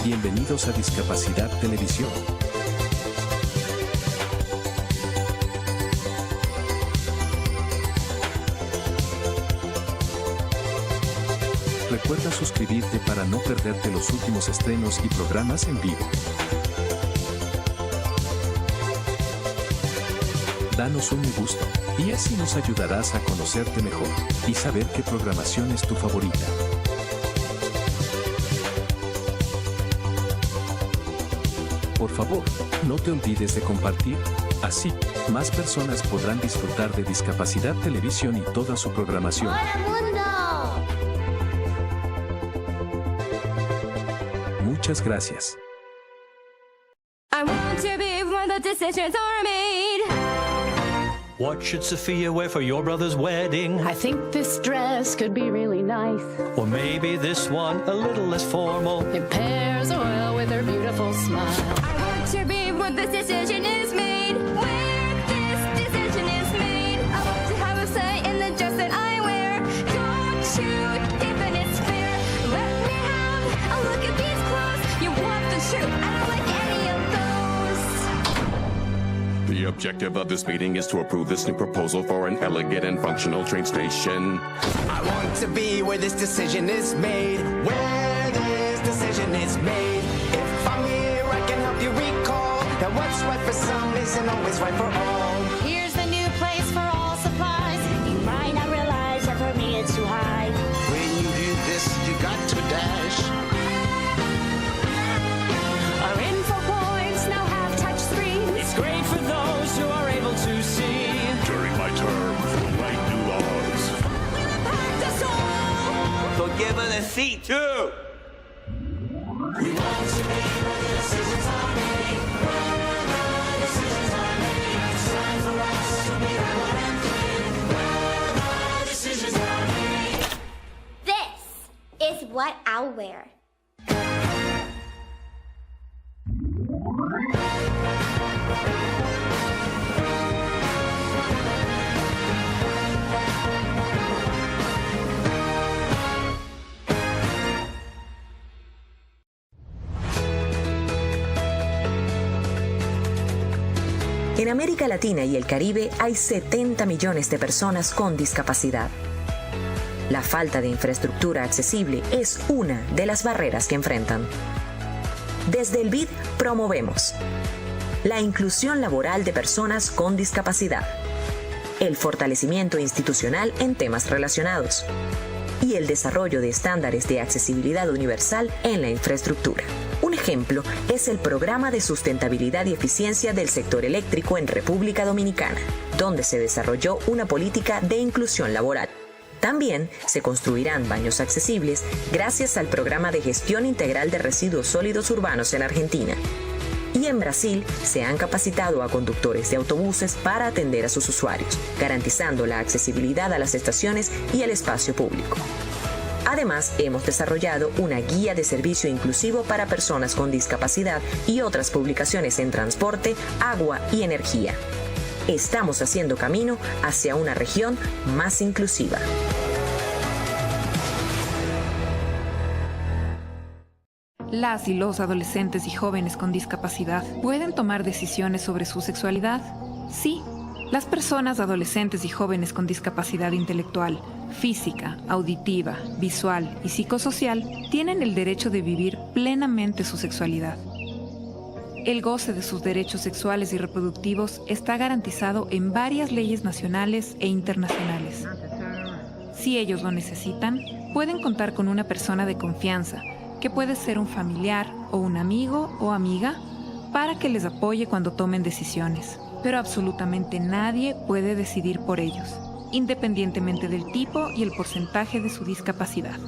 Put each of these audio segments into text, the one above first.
Bienvenidos a Discapacidad Televisión. Recuerda suscribirte para no perderte los últimos estrenos y programas en vivo. Danos un me gusta, y así nos ayudarás a conocerte mejor y saber qué programación es tu favorita. Por favor, no te olvides de compartir. Así, más personas podrán disfrutar de Discapacidad Televisión y toda su programación. ¡Hola, mundo! Muchas gracias. I want to be where the decisions are made. What should Sophia wear for your brother's wedding? I think this dress could be really nice. Or maybe this one a little less formal. It pairs well with her beautiful smile. I want to be where the decision is made. Where this decision is made. I want to have a say in the dress that I wear. Don't you think that it's fair? Let me have a look at these clothes. You want the truth? I don't like any of those. The objective of this meeting is to approve this new proposal for an elegant and functional train station. I want to be where this decision is made. Where this decision is made. If I'm here, I can help you recall that what's right for some isn't always right for all. Here's the new place for all supplies. You might not realize that for me it's too high. When you do this, you got to dash. Our info points now have touch screens. It's great for those who are able to see. During my term, we'll write new laws. So give it a seat, too. This is what I'll wear. En América Latina y el Caribe hay 70 millones de personas con discapacidad. La falta de infraestructura accesible es una de las barreras que enfrentan. Desde el BID promovemos la inclusión laboral de personas con discapacidad, el fortalecimiento institucional en temas relacionados y el desarrollo de estándares de accesibilidad universal en la infraestructura. Un ejemplo es el Programa de Sustentabilidad y Eficiencia del Sector Eléctrico en República Dominicana, donde se desarrolló una política de inclusión laboral. También se construirán baños accesibles gracias al Programa de Gestión Integral de Residuos Sólidos Urbanos en Argentina. Y en Brasil se han capacitado a conductores de autobuses para atender a sus usuarios, garantizando la accesibilidad a las estaciones y el espacio público. Además, hemos desarrollado una guía de servicio inclusivo para personas con discapacidad y otras publicaciones en transporte, agua y energía. Estamos haciendo camino hacia una región más inclusiva. Las y los adolescentes y jóvenes con discapacidad pueden tomar decisiones sobre su sexualidad. Sí, las personas adolescentes y jóvenes con discapacidad intelectual, física, auditiva, visual y psicosocial tienen el derecho de vivir plenamente su sexualidad. El goce de sus derechos sexuales y reproductivos está garantizado en varias leyes nacionales e internacionales. Si ellos lo necesitan, pueden contar con una persona de confianza, que puede ser un familiar o un amigo o amiga, para que les apoye cuando tomen decisiones. Pero absolutamente nadie puede decidir por ellos, independientemente del tipo y el porcentaje de su discapacidad.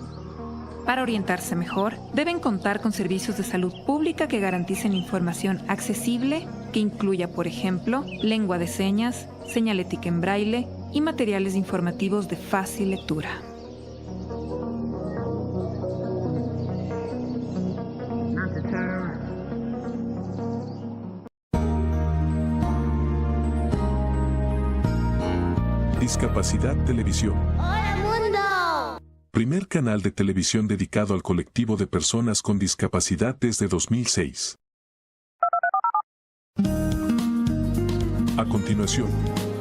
Para orientarse mejor, deben contar con servicios de salud pública que garanticen información accesible, que incluya, por ejemplo, lengua de señas, señalética en braille y materiales informativos de fácil lectura. Discapacidad Televisión. ¡Hola, mundo! primer canal de televisión dedicado al colectivo de personas con discapacidad desde 2006. A continuación,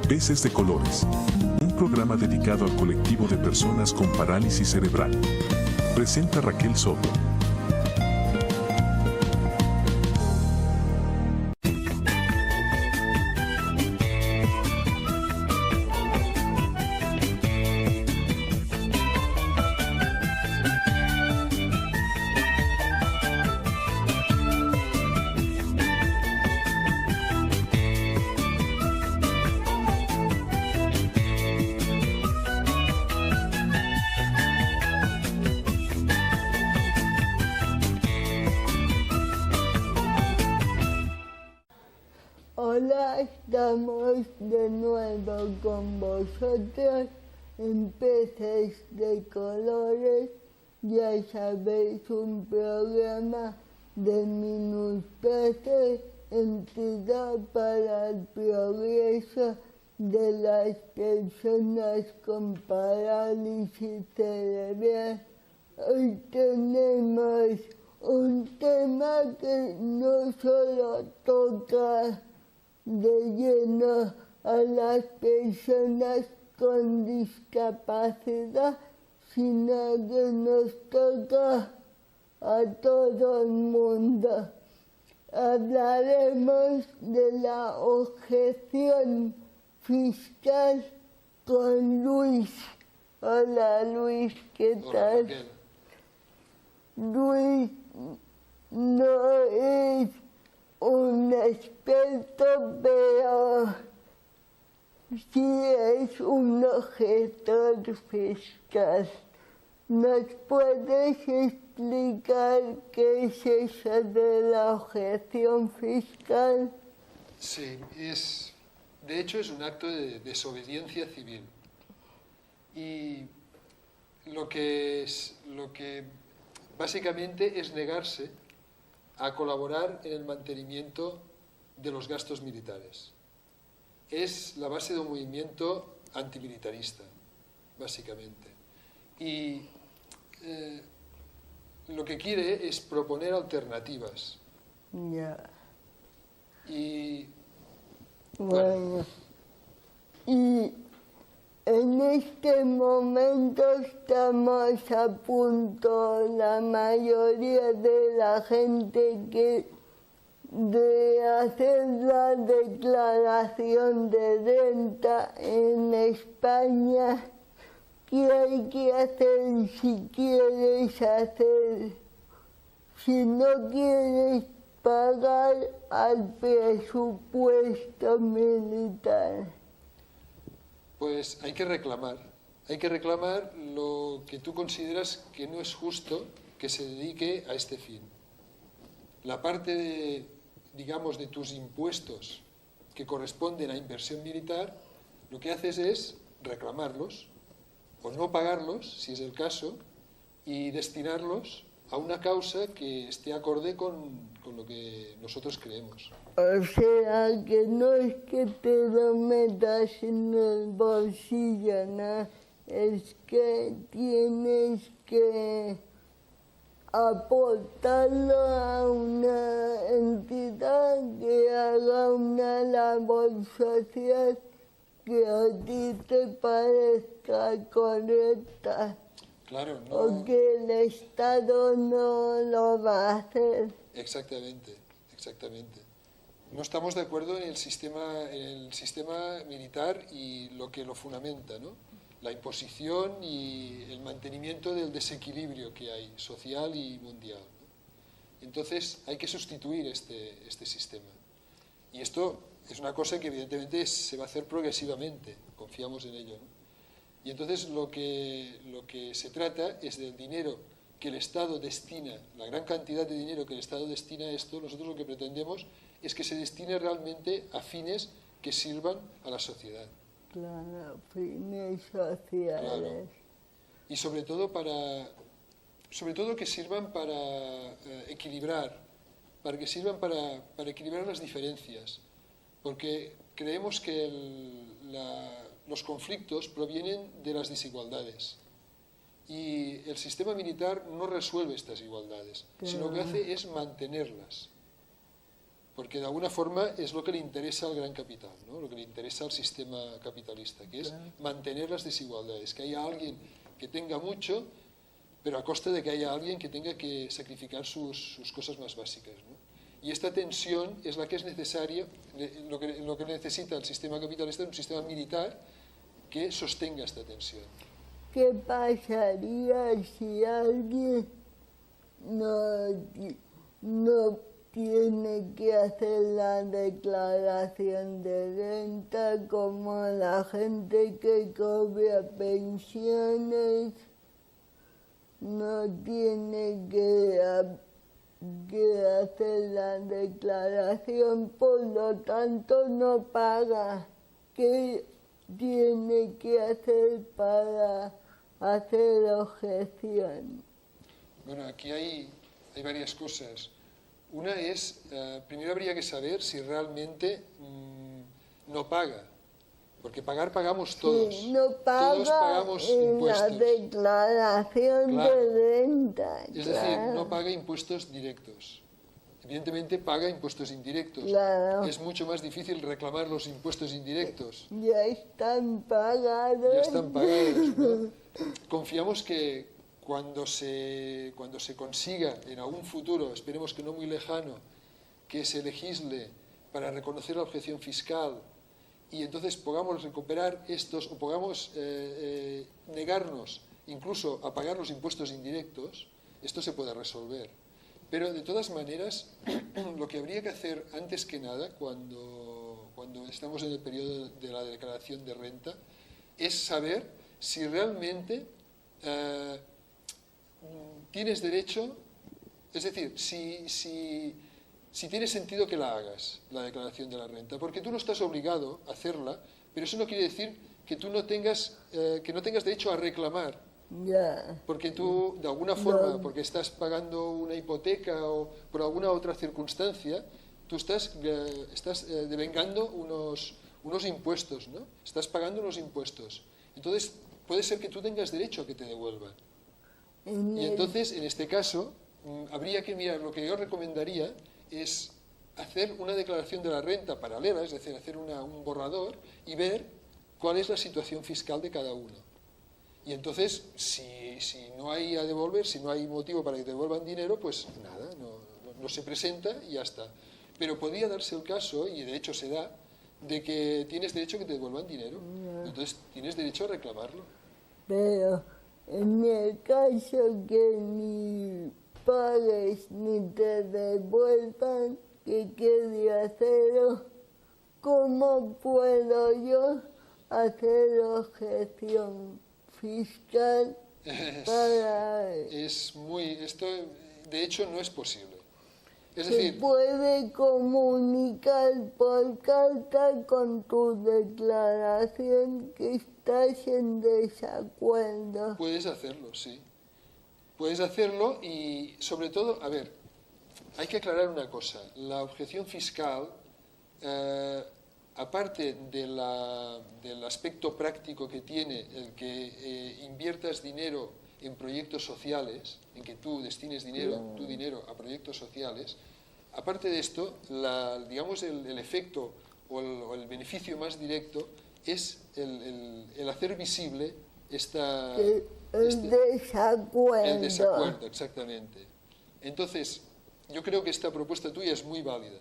Veces de Colores, un programa dedicado al colectivo de personas con parálisis cerebral. Presenta Raquel Soto. Hola, estamos de nuevo con vosotros en Peces de Colores. Ya sabéis, un programa de Minuspeces, entidad para el progreso de las personas con parálisis cerebral. Hoy tenemos un tema que no solo toca de lleno a las personas con discapacidad, sino que nos toca a todo el mundo. Hablaremos de la objeción fiscal con Luis. Hola Luis, ¿qué tal? Luis no es un experto, pero sí es un objetor fiscal. ¿Nos puedes explicar qué es eso de la objeción fiscal? Sí, de hecho es un acto de desobediencia civil. Y lo que básicamente es negarse a colaborar en el mantenimiento de los gastos militares. Es la base de un movimiento antimilitarista, básicamente. Y lo que quiere es proponer alternativas. Ya. Y bueno, y en este momento estamos a punto, la mayoría de la gente, de hacer la declaración de renta en España. ¿Qué hay que hacer si quieres hacer? Si no quieres pagar al presupuesto militar. Pues hay que reclamar lo que tú consideras que no es justo que se dedique a este fin. La parte digamos, de tus impuestos que corresponden a inversión militar, lo que haces es reclamarlos o no pagarlos, si es el caso, y destinarlos a una causa que esté acorde con lo que nosotros creemos. O sea, que no es que te lo metas en el bolsillo, ¿no? Es que tienes que aportarlo a una entidad que haga una labor social que a ti te parezca correcta. Claro, no. O que el Estado no lo va a hacer. Exactamente. No estamos de acuerdo en el sistema militar y lo que lo fundamenta, ¿no? La imposición y el mantenimiento del desequilibrio que hay social y mundial, ¿no? Entonces hay que sustituir este sistema. Y esto es una cosa que evidentemente se va a hacer progresivamente, confiamos en ello, ¿no? Y entonces lo que se trata es del dinero que el Estado destina, la gran cantidad de dinero que el Estado destina a esto. Nosotros lo que pretendemos es que se destine realmente a fines que sirvan a la sociedad. Claro, fines sociales. Claro. Y sobre todo que sirvan para equilibrar, para que sirvan para equilibrar las diferencias, porque creemos que los conflictos provienen de las desigualdades. Y el sistema militar no resuelve estas igualdades, sino que hace es mantenerlas. Porque de alguna forma es lo que le interesa al gran capital, ¿no? Lo que le interesa al sistema capitalista, que es mantener las desigualdades, que haya alguien que tenga mucho, pero a costa de que haya alguien que tenga que sacrificar sus cosas más básicas, ¿no? Y esta tensión es la que es necesaria, lo que necesita el sistema capitalista es un sistema militar que sostenga esta tensión. ¿Qué pasaría si alguien no tiene que hacer la declaración de renta, como la gente que cobra pensiones no tiene que hacer la declaración, por lo tanto no paga? ¿Qué tiene que hacer para hacer objeción? Bueno, aquí hay varias cosas. Una es, primero habría que saber si realmente no paga, porque pagamos todos. Sí, no paga, todos pagamos en impuestos. la declaración de renta. Es decir, no paga impuestos directos. Evidentemente paga impuestos indirectos. Claro. Es mucho más difícil reclamar los impuestos indirectos. Ya están pagados. Ya están pagados, ¿no? Confiamos que cuando se consiga en algún futuro, esperemos que no muy lejano, que se legisle para reconocer la objeción fiscal y entonces podamos recuperar estos, o podamos negarnos incluso a pagar los impuestos indirectos, esto se puede resolver. Pero de todas maneras, lo que habría que hacer antes que nada, cuando estamos en el periodo de la declaración de renta, es saber si realmente tienes derecho, es decir, si tiene sentido que la hagas, la declaración de la renta, porque tú no estás obligado a hacerla, pero eso no quiere decir que tú no tengas derecho a reclamar. Ya. Porque tú, de alguna forma, porque estás pagando una hipoteca o por alguna otra circunstancia, tú estás devengando unos impuestos, ¿no? Estás pagando unos impuestos. Entonces, puede ser que tú tengas derecho a que te devuelvan. Y entonces, en este caso, habría que mirar, lo que yo recomendaría es hacer una declaración de la renta paralela, es decir, hacer un borrador y ver cuál es la situación fiscal de cada uno. Y entonces, si no hay a devolver, si no hay motivo para que te devuelvan dinero, pues nada, no se presenta y ya está. Pero podría darse el caso, y de hecho se da, de que tienes derecho a que te devuelvan dinero. Entonces tienes derecho a reclamarlo. Pero en el caso que ni pagues ni te devuelvan, que quede hacerlo, ¿cómo puedo yo hacer objeción fiscal para...? Esto de hecho no es posible. Es ¿Se decir, puede comunicar por carta con tu declaración que estás en desacuerdo? puedes hacerlo, sí. Puedes hacerlo y sobre todo, a ver, hay que aclarar una cosa. La objeción fiscal, aparte del aspecto práctico que tiene el que inviertas dinero en proyectos sociales, en que tú destines tu dinero a proyectos sociales, aparte de esto, digamos el efecto o el beneficio más directo es el hacer visible el desacuerdo, exactamente. Entonces, yo creo que esta propuesta tuya es muy válida.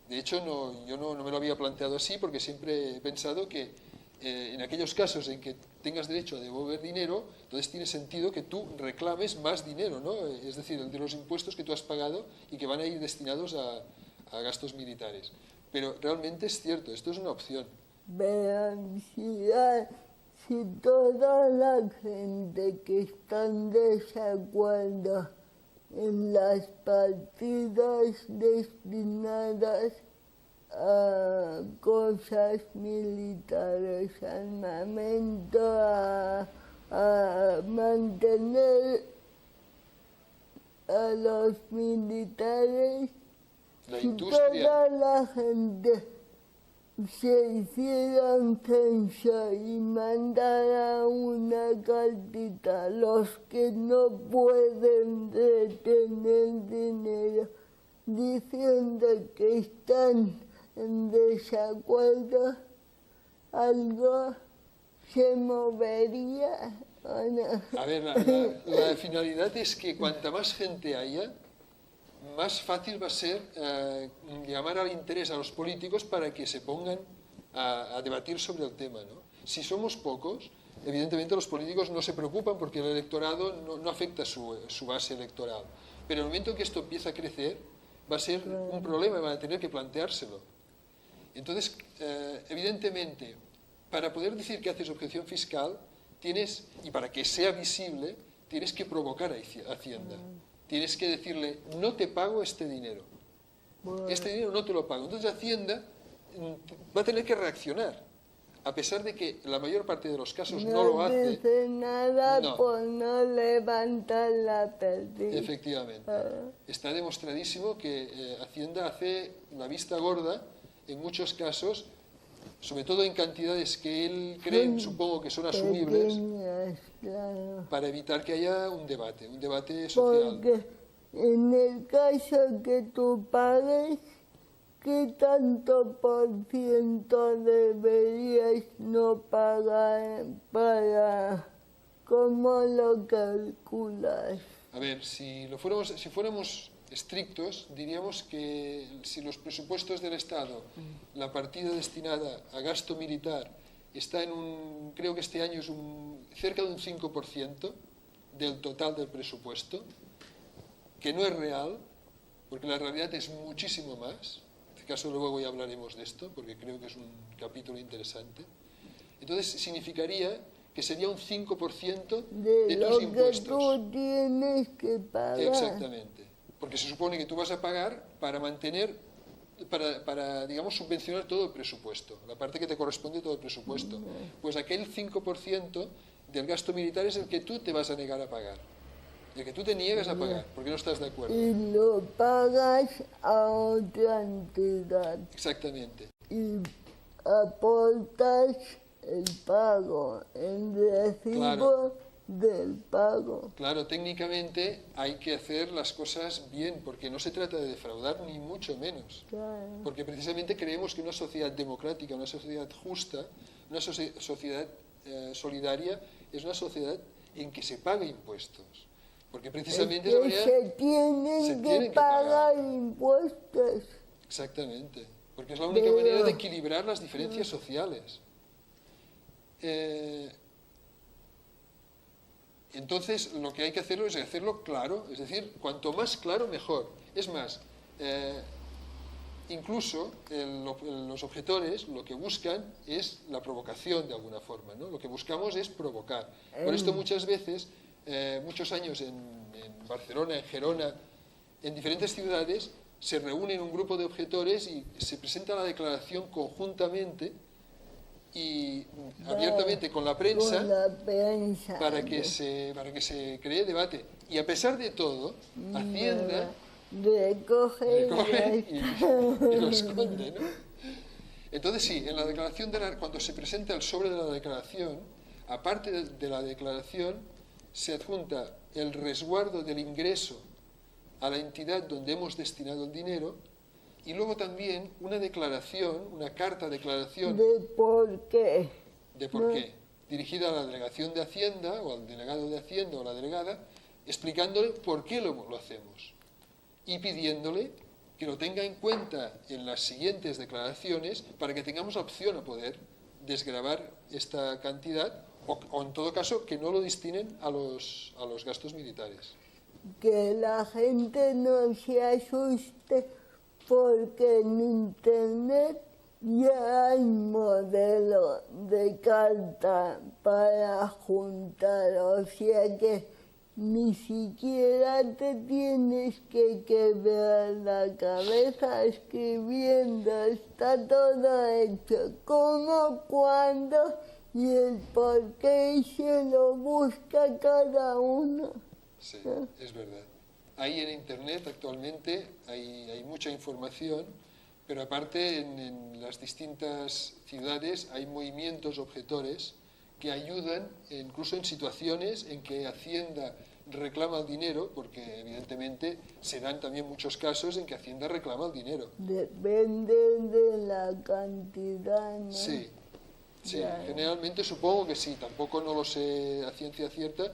De hecho, yo no me lo había planteado así porque siempre he pensado que en aquellos casos en que tengas derecho a devolver dinero, entonces tiene sentido que tú reclames más dinero, ¿no? Es decir, el de los impuestos que tú has pagado y que van a ir destinados a gastos militares. Pero realmente es cierto, esto es una opción. Vean, si toda la gente que está en desacuerdo en las partidas destinadas a cosas militares, armamento, a mantener a los militares, la si industria. toda la gente se hiciera un censo y mandara una cartita a los que no pueden retener dinero diciendo que están en desacuerdo, algo se movería o no. A ver, la finalidad es que cuanta más gente haya, más fácil va a ser llamar al interés a los políticos para que se pongan a debatir sobre el tema, ¿no? Si somos pocos, evidentemente los políticos no se preocupan porque el electorado no afecta su base electoral. Pero en el momento en que esto empieza a crecer, va a ser un problema, van a tener que planteárselo. Entonces, evidentemente, para poder decir que haces objeción fiscal, y para que sea visible, tienes que provocar a Hacienda. Tienes que decirle, no te pago este dinero. Este dinero no te lo pago. Entonces Hacienda va a tener que reaccionar. A pesar de que la mayor parte de los casos no lo hace. No dice nada por no levantar la pérdida. Efectivamente. Está demostradísimo que Hacienda hace la vista gorda en muchos casos, sobre todo en cantidades que él cree, supongo que son asumibles, para evitar que haya un debate social. Porque en el caso que tú pagues, ¿qué tanto por ciento deberías no pagar ¿cómo lo calculas? A ver, si fuéramos estrictos, diríamos que si los presupuestos del Estado, la partida destinada a gasto militar está creo que este año es cerca de un 5% del total del presupuesto, que no es real, porque la realidad es muchísimo más. En este caso luego ya hablaremos de esto, porque creo que es un capítulo interesante. Entonces significaría que sería un 5% de tus impuestos. Que tú tienes que pagar. Exactamente. Porque se supone que tú vas a pagar para mantener, para digamos, subvencionar todo el presupuesto, la parte que te corresponde todo el presupuesto. Pues aquel 5% del gasto militar es el que tú te vas a negar a pagar, el que tú te niegas a pagar, porque no estás de acuerdo. Y lo pagas a otra entidad. Exactamente. Y aportas el pago, el recibo del pago. Claro, técnicamente hay que hacer las cosas bien, porque no se trata de defraudar, ni mucho menos. Claro. Porque precisamente creemos que una sociedad democrática, una sociedad justa, una sociedad solidaria, es una sociedad en que se paga impuestos. Porque precisamente es que se tienen que pagar impuestos. Exactamente. Porque es la única manera de equilibrar las diferencias sociales. Entonces, lo que hay que hacerlo es hacerlo claro, es decir, cuanto más claro, mejor. Es más, incluso los objetores lo que buscan es la provocación de alguna forma, ¿no? Lo que buscamos es provocar. Por esto muchas veces, muchos años en Barcelona, en Gerona, en diferentes ciudades, se reúnen un grupo de objetores y se presenta la declaración conjuntamente y abiertamente con la prensa, para que se cree debate. Y a pesar de todo, Hacienda recoge y lo esconde, ¿no? Entonces sí, en la declaración cuando se presenta el sobre de la declaración, aparte de la declaración, se adjunta el resguardo del ingreso a la entidad donde hemos destinado el dinero. Y luego también una declaración, una carta declaración. ¿De por qué? ¿De por qué? Dirigida a la delegación de Hacienda, o al delegado de Hacienda, o la delegada, explicándole por qué lo hacemos. Y pidiéndole que lo tenga en cuenta en las siguientes declaraciones para que tengamos la opción a poder desgravar esta cantidad, o en todo caso, que no lo destinen a los gastos militares. Que la gente no se asuste, porque en Internet ya hay modelo de carta para juntar, o sea que ni siquiera te tienes que quebrar la cabeza escribiendo, está todo hecho, cómo, cuándo y el por qué, y se lo busca cada uno. Sí, es verdad. Ahí en Internet actualmente hay mucha información Pero aparte, en las distintas ciudades hay movimientos objetores que ayudan, incluso en situaciones en que Hacienda reclama el dinero, porque evidentemente se dan también muchos casos en que Hacienda reclama el dinero. Depende de la cantidad, ¿no? Sí, sí, Ya. generalmente supongo que sí, tampoco no lo sé a ciencia cierta,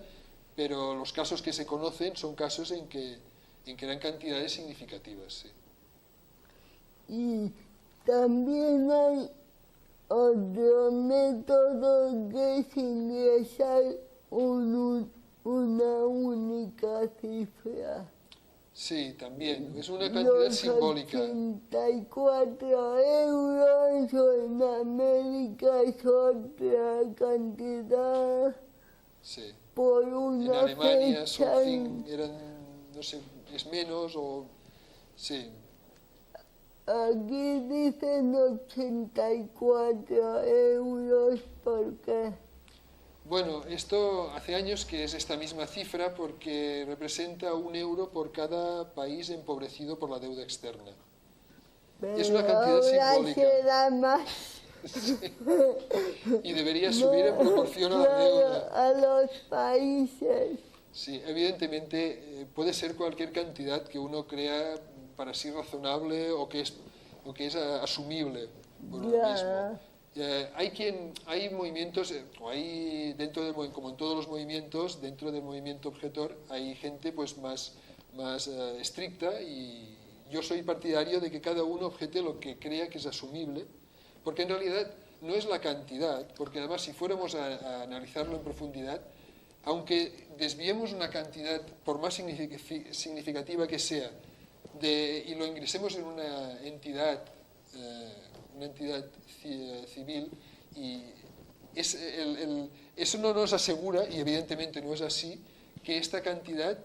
pero los casos que se conocen son casos en que eran cantidades significativas, sí. Y también hay otro método que es ingresar una única cifra. Sí, también, es una cantidad simbólica. 84 euros, o en América es otra cantidad. Sí. Por En una Alemania fecha. no sé, es menos o... Sí, Aquí dicen 84 euros, ¿por qué? bueno, esto hace años que es esta misma cifra porque representa 1 euro por cada país empobrecido por la deuda externa. Pero Es una cantidad ahora simbólica. será más. Sí. Y debería subir en proporción a la deuda. A los países. Sí, evidentemente puede ser cualquier cantidad que uno crea para sí razonable o que es asumible por uno mismo. Hay movimientos, o hay como en todos los movimientos, dentro del movimiento objetor hay gente pues más estricta, y yo soy partidario de que cada uno objete lo que crea que es asumible, porque en realidad no es la cantidad, porque además si fuéramos a analizarlo en profundidad, aunque desviemos una cantidad, por más significativa que sea, y lo ingresemos en una entidad civil, y eso no nos asegura, y evidentemente no es así, que esta cantidad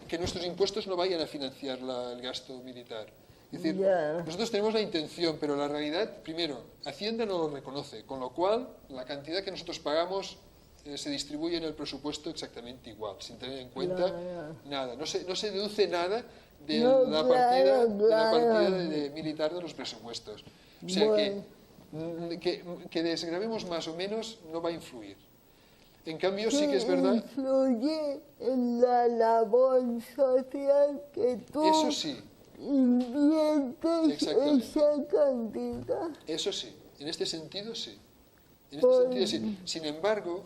que nuestros impuestos no vayan a financiar el gasto militar. Es decir, nosotros tenemos la intención, pero la realidad, primero, Hacienda no lo reconoce, con lo cual la cantidad que nosotros pagamos se distribuye en el presupuesto exactamente igual, sin tener en cuenta nada. No se deduce nada de la partida militar de los presupuestos. O sea que desgravemos más o menos no va a influir. En cambio, sí que es verdad... Influye en la labor social que tú... Eso sí. Inviertes esa cantidad. Eso sí, en este sentido sí. En este sentido sí. Sin embargo,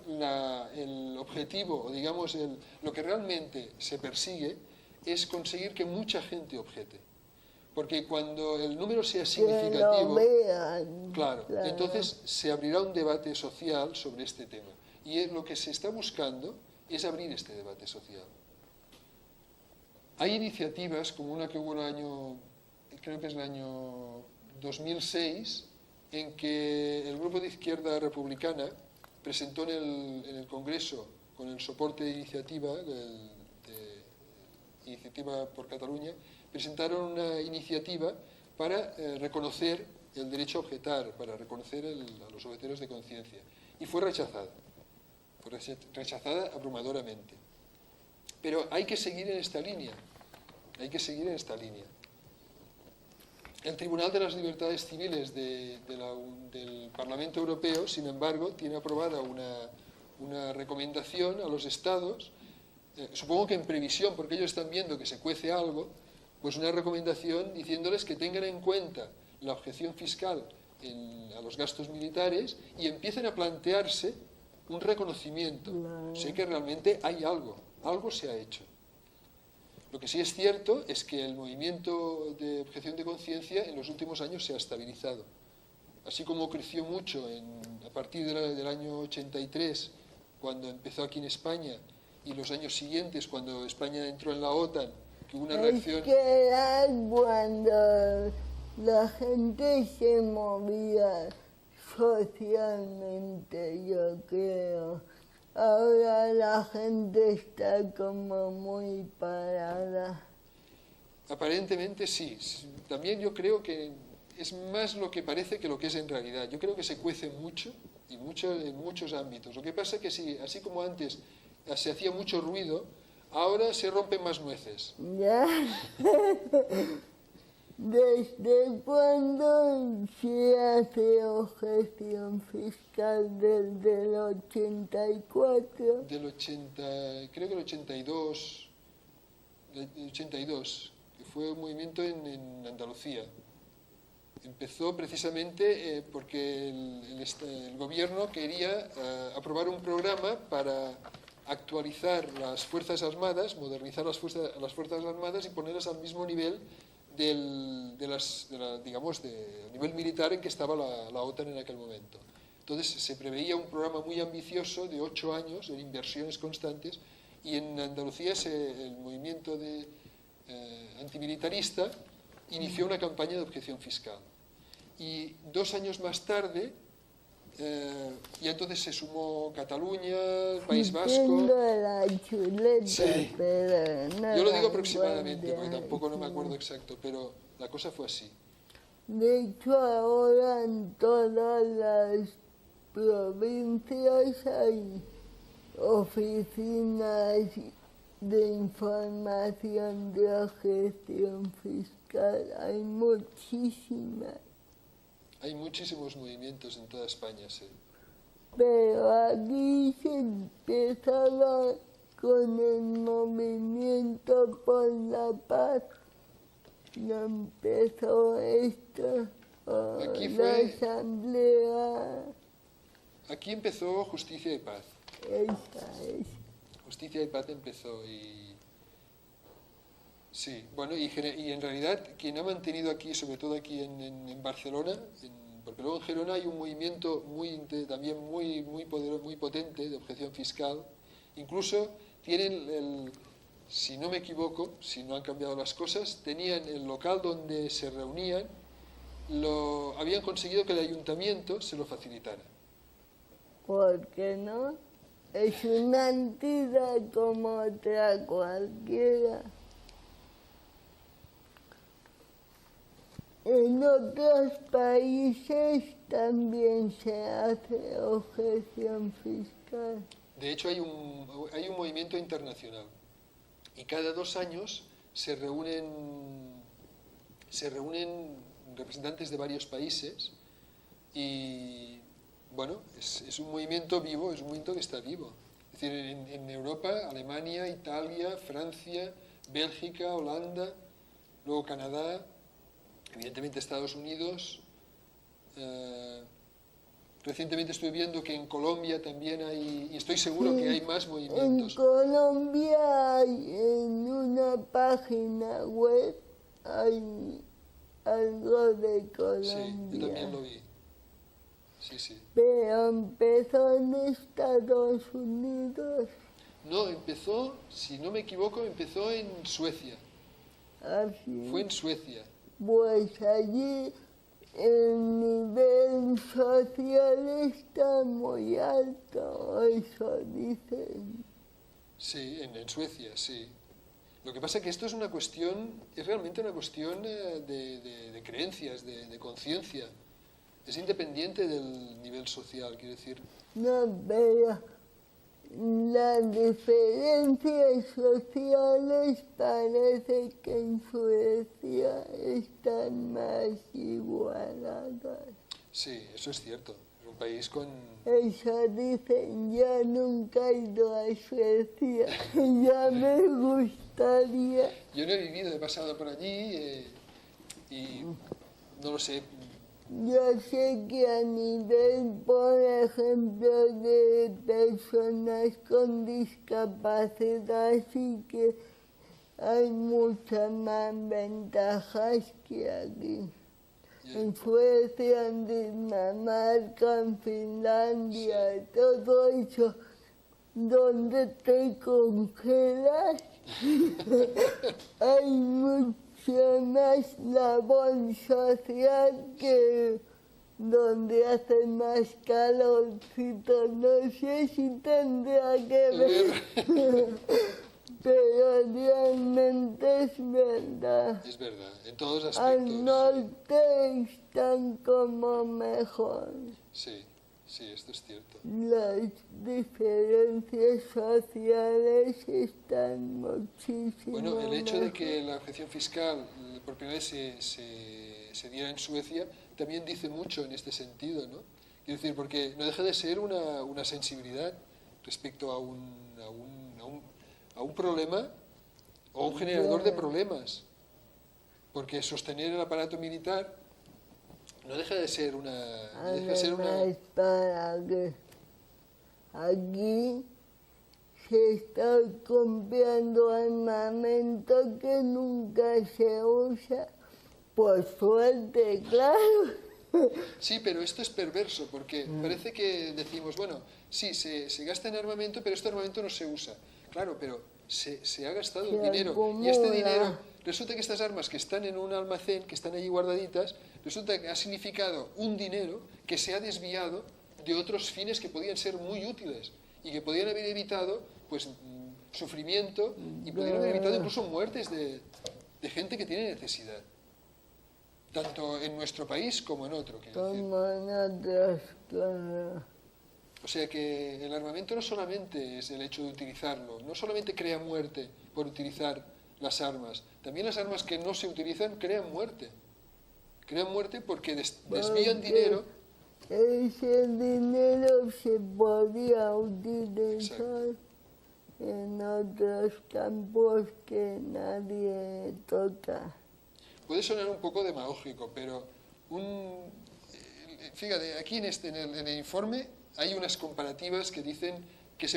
el objetivo, o digamos, lo que realmente se persigue es conseguir que mucha gente objete. Porque cuando el número sea significativo, claro, entonces se abrirá un debate social sobre este tema. Y lo que se está buscando es abrir este debate social. Hay iniciativas, como una que hubo creo que es el año 2006, en que el grupo de izquierda republicana presentó en el Congreso, con el soporte de Iniciativa por Cataluña, presentaron una iniciativa para reconocer el derecho a objetar, para reconocer a los objeteros de conciencia. Y fue rechazada abrumadoramente. Pero hay que seguir en esta línea. El Tribunal de las Libertades Civiles del Parlamento Europeo, sin embargo, tiene aprobada una recomendación a los Estados, supongo que en previsión, porque ellos están viendo que se cuece algo, pues una recomendación diciéndoles que tengan en cuenta la objeción fiscal a los gastos militares y empiecen a plantearse un reconocimiento. Sé que realmente hay algo se ha hecho. Lo que sí es cierto es que el movimiento de objeción de conciencia en los últimos años se ha estabilizado. Así como creció mucho a partir del año 83, cuando empezó aquí en España, y los años siguientes, cuando España entró en la OTAN, que hubo una reacción... Es que era cuando la gente se movía socialmente, yo creo. Ahora la gente está como muy parada. Aparentemente sí. También yo creo que es más lo que parece que lo que es en realidad. Yo creo que se cuece mucho, en muchos ámbitos. Lo que pasa es que sí, así como antes se hacía mucho ruido, ahora se rompen más nueces. Ya. ¿Desde cuándo se hace objeción fiscal? ¿Desde el 84? Creo que el 82, que fue un movimiento en Andalucía. Empezó precisamente porque el gobierno quería aprobar un programa para actualizar las Fuerzas Armadas, modernizar las Fuerzas Armadas y ponerlas al mismo nivel del nivel militar en que estaba la OTAN en aquel momento. Entonces se preveía un programa muy ambicioso de 8 años, de inversiones constantes, y en Andalucía el movimiento antimilitarista inició una campaña de objeción fiscal. Y 2 años más tarde, y entonces se sumó Cataluña, el País Vasco. La chuleta, Sí. pero no Yo lo digo la aproximadamente, porque guardia. tampoco no me acuerdo exacto, pero la cosa fue así. De hecho, ahora en todas las provincias hay oficinas de información de objeción fiscal. Hay muchísimas. Hay muchísimos movimientos en toda España, sí. Pero aquí se empezaba con el movimiento por la paz. No empezó esto, Aquí la fue- asamblea, Aquí empezó Justicia y Paz. esa es. Justicia y Paz empezó y... Sí, bueno, y en realidad quien ha mantenido aquí, sobre todo aquí en Barcelona, porque luego en Gerona hay un movimiento también muy poderoso, muy potente de objeción fiscal. Incluso tienen, si no me equivoco, si no han cambiado las cosas, tenían el local donde se reunían, habían conseguido que el ayuntamiento se lo facilitara. ¿Por qué no? Es una entidad como otra cualquiera. En otros países también se hace objeción fiscal. De hecho, hay un movimiento internacional y cada 2 años se reúnen representantes de varios países y, bueno, es un movimiento vivo, es un movimiento que está vivo. Es decir, en Europa, Alemania, Italia, Francia, Bélgica, Holanda, luego Canadá, evidentemente Estados Unidos. Recientemente estoy viendo que en Colombia también hay, y estoy seguro que hay más En movimientos. Colombia hay en una página web hay algo de Sí, Colombia. yo también lo vi. Sí, sí. Pero empezó en Estados Unidos. No, empezó, si no me equivoco, empezó en Suecia. Así. Fue en Suecia. Pues allí el nivel social está muy alto, eso dicen. Sí, en Suecia, sí. Lo que pasa es que esto es realmente una cuestión de creencias, de conciencia. Es independiente del nivel social, quiero decir. No, pero las diferencias sociales parece que en Suecia están más igualadas. Sí, eso es cierto. Es un país con... Eso dicen, yo nunca he ido a Suecia, ya me gustaría. Yo no he vivido, he pasado por allí y no lo sé. Yo sé que a nivel, por ejemplo, de personas con discapacidad sí que hay muchas más ventajas que aquí. En Suecia, en Dinamarca, en Finlandia, todo eso, donde te congelas, hay mucha más labor social que donde hace más calorcito. No sé si tendrá que ver, pero realmente es verdad. Es verdad, en todos los Al aspectos. norte están como mejor. Sí, sí, esto es cierto. Las diferencias sociales están muchísimo Bueno, el hecho de mejor. que la objeción fiscal por primera vez se diera en Suecia, también dice mucho en este sentido, ¿no? Quiero decir, porque no deja de ser una sensibilidad respecto a un problema o un generador de problemas, porque sostener el aparato militar no deja de ser Aquí se está comprando armamento que nunca se usa, por suerte, claro. Sí, pero esto es perverso, porque parece que decimos, bueno, sí, se gasta en armamento, pero este armamento no se usa. Claro, pero se ha gastado dinero, y este dinero, resulta que estas armas que están en un almacén, que están allí guardaditas, resulta que ha significado un dinero que se ha desviado de otros fines que podían ser muy útiles y que podían haber evitado pues sufrimiento y podían haber evitado incluso muertes de gente que tiene necesidad, tanto en nuestro país como en otro. O sea que el armamento no solamente es el hecho de utilizarlo, no solamente crea muerte por utilizar las armas, también las armas que no se utilizan crean muerte. Crean muerte porque desvían dinero. Ese dinero se podía utilizar en otros campos que nadie toca. Puede sonar un poco demagógico, pero fíjate, aquí en el informe hay unas comparativas que dicen que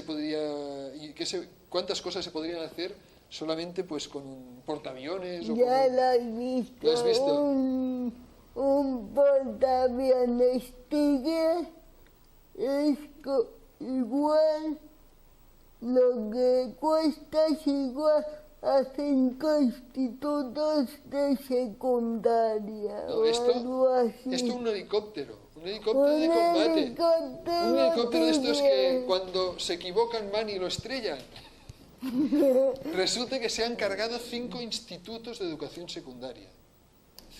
cuántas cosas se podrían hacer solamente pues con un portaaviones. Ya lo has visto. ¿Lo has visto? Un portaaviones Tiger es igual, lo que cuesta es igual a 5 institutos de secundaria. No, esto es un helicóptero de combate. Un helicóptero de estos que cuando se equivocan van y lo estrellan. Resulta que se han cargado 5 institutos de educación secundaria.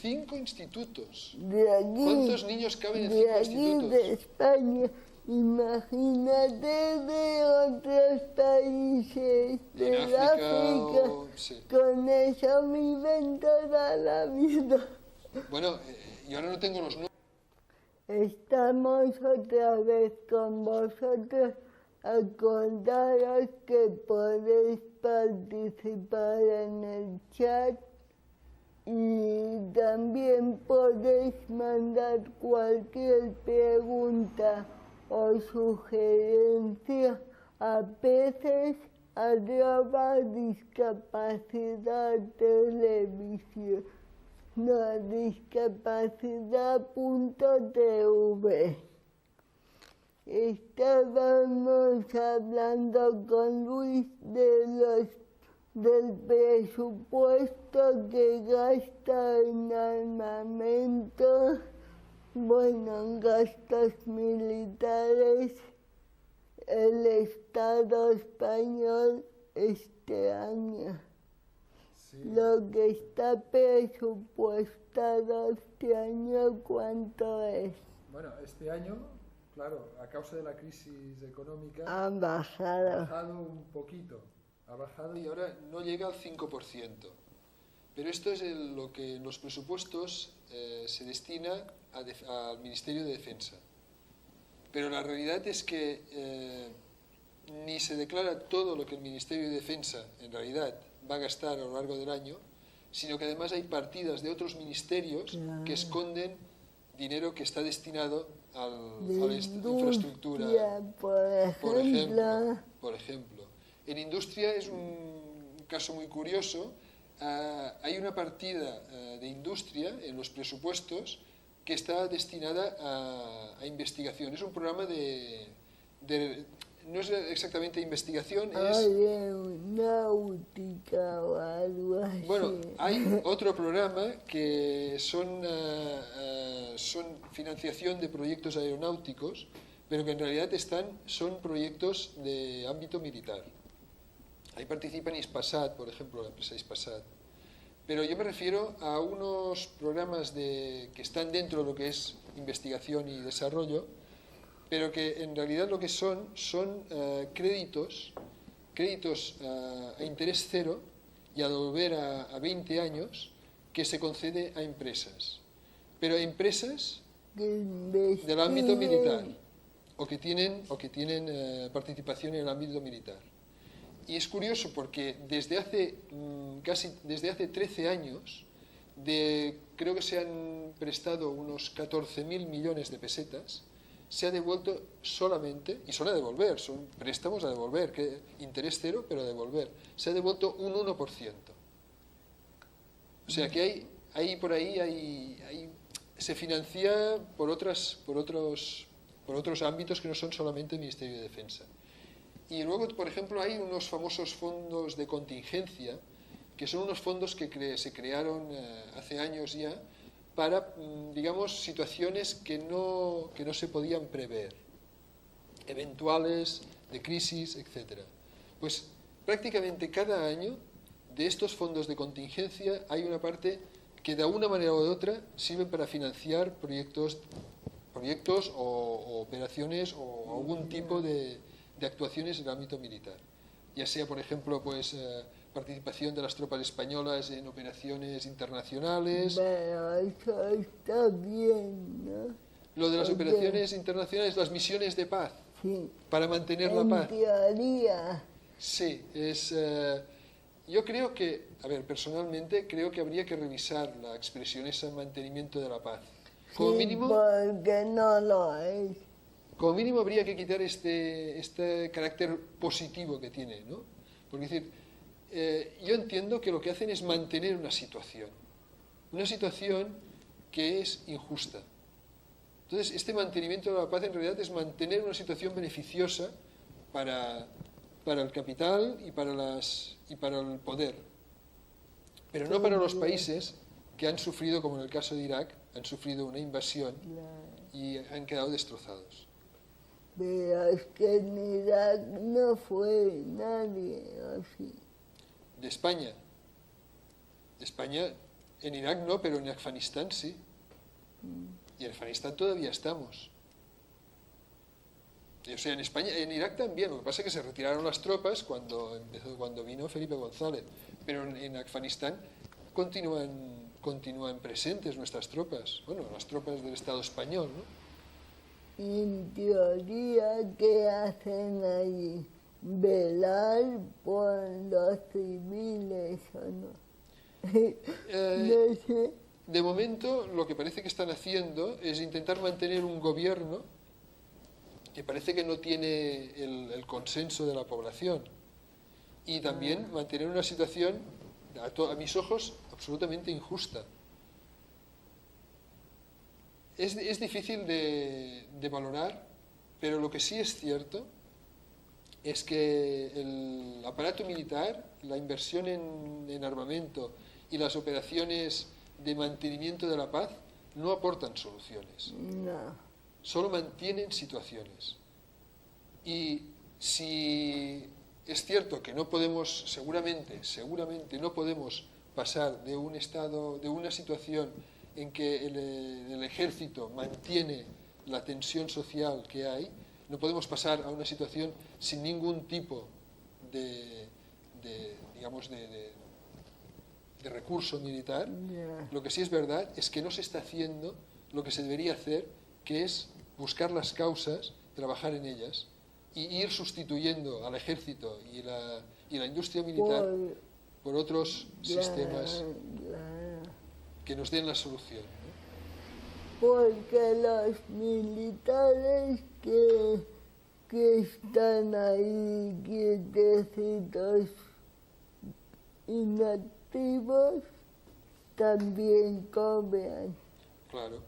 5 institutos. ¿Cuántos niños caben en 5 institutos? De España, imagínate de otros países, de África, con eso viven toda la vida. Bueno, yo ahora no tengo los números. Estamos otra vez con vosotros. Acordaros que podéis participar en el chat y también podéis mandar cualquier pregunta o sugerencia a peces@discapacidad televisión, no, discapacidad.tv. Estábamos hablando con Luis del presupuesto que gasta en armamento, bueno, en gastos militares, el Estado español este año. Sí. Lo que está presupuestado este año, ¿cuánto es? Bueno, este año, claro, a causa de la crisis económica, ha bajado. Ha bajado un poquito. Ha bajado y ahora no llega al 5%. Pero esto es lo que en los presupuestos se destina al Ministerio de Defensa. Pero la realidad es que ni se declara todo lo que el Ministerio de Defensa en realidad va a gastar a lo largo del año, sino que además hay partidas de otros ministerios que esconden dinero que está destinado a la infraestructura. Por ejemplo. En industria es un caso muy curioso. Hay una partida de industria en los presupuestos que está destinada a investigación. Es un programa no es exactamente investigación, es náutica o algo así. Bueno, hay otro programa que son financiación de proyectos aeronáuticos, pero que en realidad son proyectos de ámbito militar. Ahí participan Hispasat, por ejemplo, la empresa Hispasat. Pero yo me refiero a unos programas que están dentro de lo que es investigación y desarrollo, pero que en realidad lo que son créditos a interés cero y a devolver a 20 años que se concede a empresas, pero a empresas que del ámbito militar investiguen. o que tienen participación en el ámbito militar. Y es curioso porque desde hace 13 años, creo que se han prestado unos 14.000 millones de pesetas, se ha devuelto solamente, y son a devolver, son préstamos a devolver, que interés cero, pero a devolver, se ha devuelto un 1%. O sea que por ahí se financia por otros ámbitos que no son solamente el Ministerio de Defensa. Y luego, por ejemplo, hay unos famosos fondos de contingencia, que son unos fondos que se crearon hace años ya para, digamos, situaciones que no se podían prever, eventuales, de crisis, etc. Pues prácticamente cada año de estos fondos de contingencia hay una parte que de una manera u otra sirven para financiar proyectos o operaciones o algún tipo de actuaciones en el ámbito militar. Ya sea, por ejemplo, pues participación de las tropas españolas en operaciones internacionales. Pero eso está bien, ¿no? Lo de las operaciones internacionales, las misiones de paz, Sí. para mantener la paz. En teoría. Sí, yo creo que, personalmente creo que habría que revisar la expresión esa mantenimiento de la paz. Como Sí, mínimo, porque no lo es. como mínimo habría que quitar este carácter positivo que tiene, ¿no? Porque decir, yo entiendo que lo que hacen es mantener una situación que es injusta. Entonces, este mantenimiento de la paz en realidad es mantener una situación beneficiosa para el capital y para el poder, pero no para los países que han sufrido, como en el caso de Irak, han sufrido una invasión y han quedado destrozados. Pero es que en Irak no fue nadie así. De España, en Irak no, pero en Afganistán sí. Y en Afganistán todavía estamos. O sea, en España, en Irak también. Lo que pasa es que se retiraron las tropas cuando vino Felipe González. Pero en Afganistán continúan presentes nuestras tropas. Bueno, las tropas del Estado español, ¿no? En teoría, ¿qué hacen allí? ¿Velar por los civiles o no? No sé. De momento, lo que parece que están haciendo es intentar mantener un gobierno que parece que no tiene el consenso de la población. Y también mantener una situación, a mis ojos, absolutamente injusta. Es difícil de valorar, pero lo que sí es cierto es que el aparato militar, la inversión en armamento y las operaciones de mantenimiento de la paz no aportan soluciones. No. Solo mantienen situaciones. Y si es cierto que no podemos, seguramente no podemos pasar de un estado, de una situación en que el ejército mantiene la tensión social que hay, no podemos pasar a una situación sin ningún tipo de recurso militar. Lo que sí es verdad es que no se está haciendo lo que se debería hacer, que es buscar las causas, trabajar en ellas y ir sustituyendo al ejército y la industria militar por otros sistemas que nos den la solución, ¿no? Porque los militares que están ahí quietecitos, inactivos, también cobran. Claro.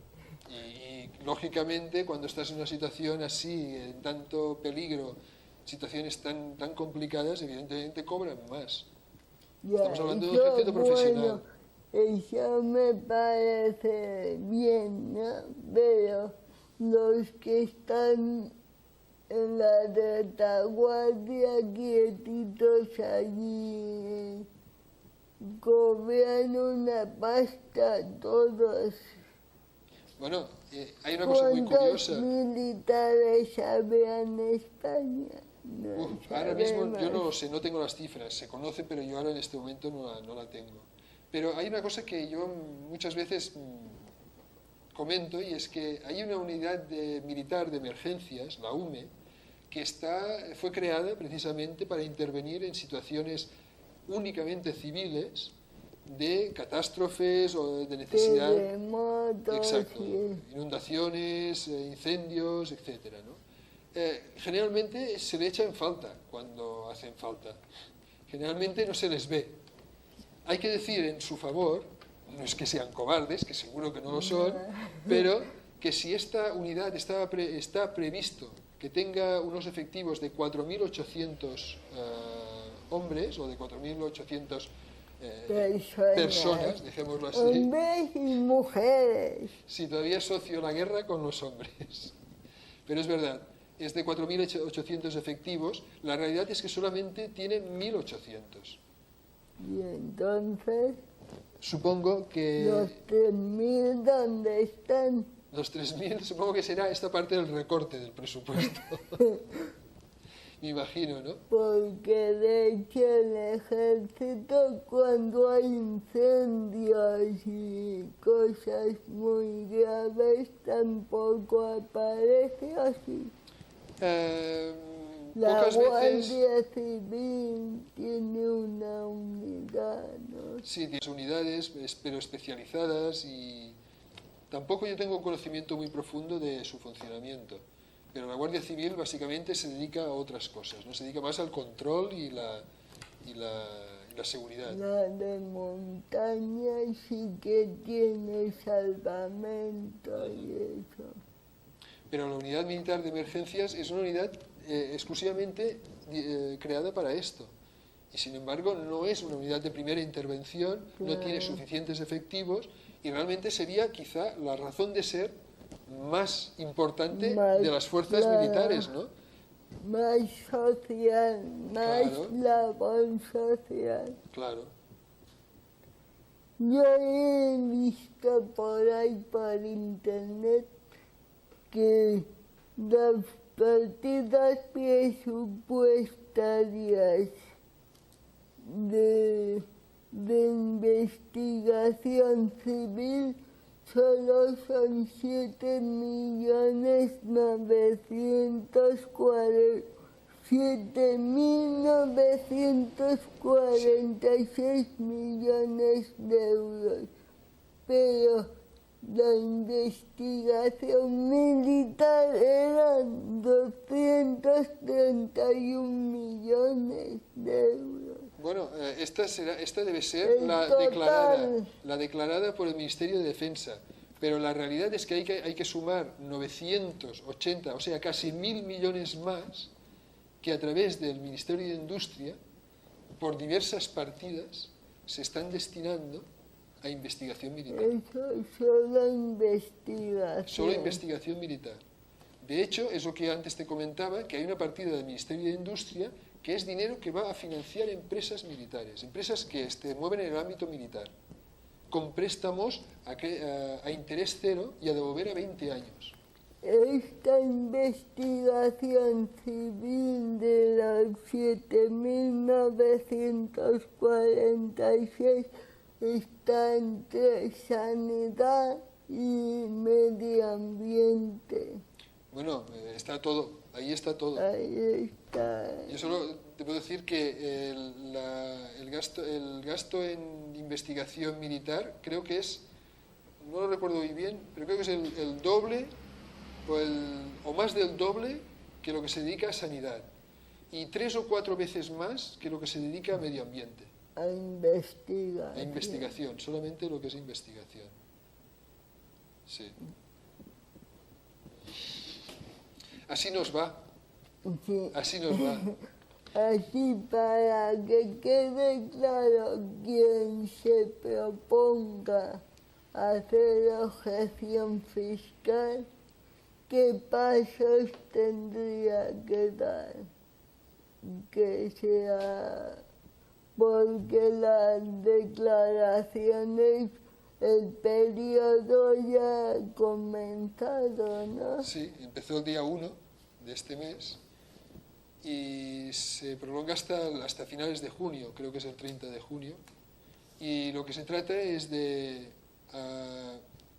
Y lógicamente cuando estás en una situación así, en tanto peligro, situaciones tan complicadas, evidentemente cobran más. Ya, Estamos hablando de un ejército profesional. Eso me parece bien, ¿no? Pero los que están en la retaguardia quietitos allí cobran una pasta todos. Bueno, hay una cosa muy curiosa. ¿Cuántos militares habrá en España? Ahora mismo yo no lo sé, no tengo las cifras, se conoce, pero yo ahora en este momento no la tengo. Pero hay una cosa que yo muchas veces comento, y es que hay una unidad militar de emergencias, la UME, que fue creada precisamente para intervenir en situaciones únicamente civiles, de catástrofes o de necesidad, exacto, inundaciones, incendios, etcétera, ¿no? Generalmente se le echa en falta cuando hacen falta. Generalmente no se les ve. Hay que decir en su favor, no es que sean cobardes, que seguro que no lo son, pero que si esta unidad está previsto que tenga unos efectivos de 4.800 hombres o de 4.800 personas, dejémoslo así. Hombres y mujeres. Sí, todavía asocio la guerra con los hombres. Pero es verdad, es de 4.800 efectivos, la realidad es que solamente tienen 1.800. Y entonces, supongo que... ¿los 3.000 dónde están? Los 3.000 supongo que será esta parte del recorte del presupuesto. Me imagino, ¿no? Porque de hecho el ejército, cuando hay incendios y cosas muy graves, tampoco aparece así. La Guardia Civil tiene una unidad, ¿no? Sí, tiene unidades, pero especializadas, y tampoco yo tengo un conocimiento muy profundo de su funcionamiento. Pero la Guardia Civil básicamente se dedica a otras cosas, ¿no? Se dedica más al control y la seguridad. La de montaña sí que tiene salvamento y eso. Pero la unidad militar de emergencias es una unidad exclusivamente creada para esto. Y sin embargo no es una unidad de primera intervención, no tiene suficientes efectivos, y realmente sería quizá la razón de ser más importante de las fuerzas militares, ¿no? Más social, más labor social. Claro. Yo he visto por ahí por internet que las partidas presupuestarias de investigación civil solo son 7.946 millones de euros, pero la investigación militar eran 231 millones de euros. Bueno, esta debe ser la declarada por el Ministerio de Defensa, pero la realidad es que hay que sumar 980, o sea, casi 1.000 millones más, que a través del Ministerio de Industria, por diversas partidas, se están destinando a investigación militar. Eso, solo investigación. Solo investigación militar. De hecho, es lo que antes te comentaba, que hay una partida del Ministerio de Industria que es dinero que va a financiar empresas militares, empresas que mueven en el ámbito militar, con préstamos a interés cero y a devolver a 20 años. Esta investigación civil de los 7.946 está entre sanidad y medio ambiente. Bueno, está todo, ahí está todo. Ahí está. Yo solo te puedo decir que el gasto en investigación militar creo que es, no lo recuerdo muy bien, pero creo que es el doble o más del doble que lo que se dedica a sanidad, y 3 o 4 veces más que lo que se dedica a medio ambiente. A investigación. A investigación, solamente lo que es investigación. Sí. Así nos va. Sí. Así nos va. Así, para que quede claro, quien se proponga hacer objeción fiscal, ¿qué pasos tendría que dar? Que sea, porque las declaraciones, el periodo ya ha comenzado, ¿no? Sí, empezó el día 1 de este mes y se prolonga hasta finales de junio, creo que es el 30 de junio, Y lo que se trata es de...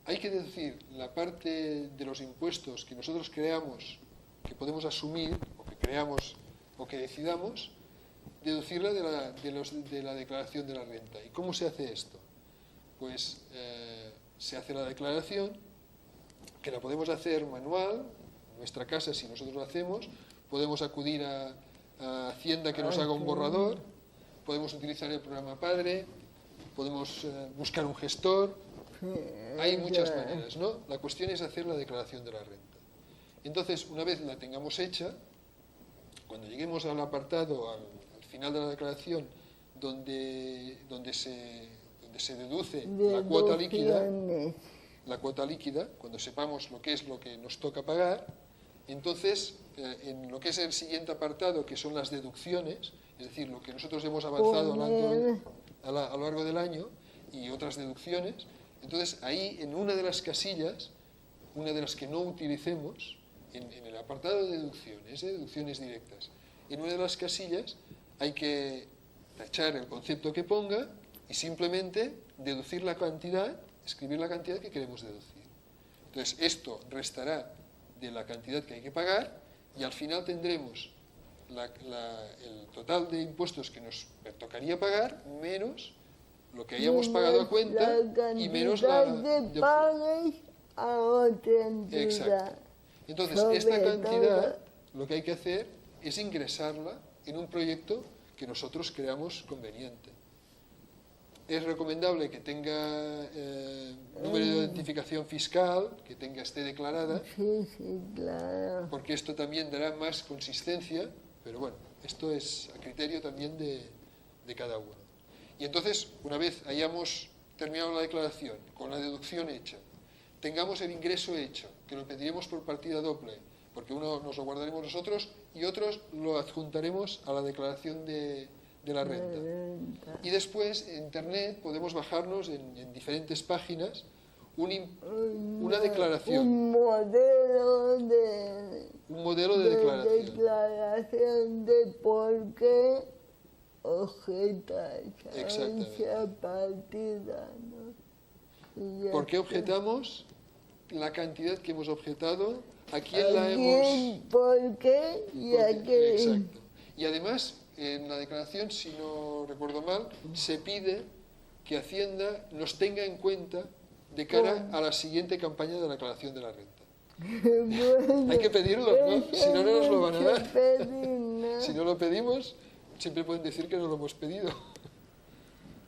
hay que deducir la parte de los impuestos que nosotros creamos, que podemos asumir, o que creamos, o que decidamos, deducirla de la declaración de la renta. ¿Y cómo se hace esto? Pues se hace la declaración, que la podemos hacer manual, en nuestra casa si nosotros lo hacemos, podemos acudir a Hacienda que nos haga un borrador, podemos utilizar el programa Padre, podemos buscar un gestor, hay muchas maneras, ¿no? La cuestión es hacer la declaración de la renta. Entonces, una vez la tengamos hecha, cuando lleguemos al apartado, al final de la declaración, donde se deduce la cuota líquida, cuando sepamos lo que es lo que nos toca pagar, entonces, en lo que es el siguiente apartado, que son las deducciones, es decir, lo que nosotros hemos avanzado a lo largo del año y otras deducciones, entonces ahí en una de las casillas, una de las que no utilicemos, en el apartado de deducciones, deducciones directas, en una de las casillas hay que tachar el concepto que ponga y simplemente deducir la cantidad, escribir la cantidad que queremos deducir. Entonces esto restará de la cantidad que hay que pagar y al final tendremos el total de impuestos que nos tocaría pagar menos lo que hayamos pagado a cuenta y menos la que pagues a otra entidad. Exacto. Entonces, esta cantidad lo que hay que hacer es ingresarla en un proyecto que nosotros creamos conveniente. Es recomendable que tenga número de identificación fiscal, que esté declarada, claro. Porque esto también dará más consistencia, pero bueno, esto es a criterio también de cada uno. Y entonces, una vez hayamos terminado la declaración, con la deducción hecha, tengamos el ingreso hecho, que lo pediremos por partida doble, porque uno nos lo guardaremos nosotros y otros lo adjuntaremos a la declaración de la renta. Y después, en Internet, podemos bajarnos en diferentes páginas una declaración. Un modelo de declaración de por qué objetas esa partida, ¿no? ¿Por qué objetamos la cantidad que hemos objetado? ¿A quién la hemos...? ¿Por qué? Y a qué. Exacto. Y además, en la declaración, si no recuerdo mal, se pide que Hacienda nos tenga en cuenta de cara a la siguiente campaña de la declaración de la renta. Bueno, hay que pedirlo, ¿no? Si no, no nos lo van a dar. ¿no? Si no lo pedimos, siempre pueden decir que no lo hemos pedido.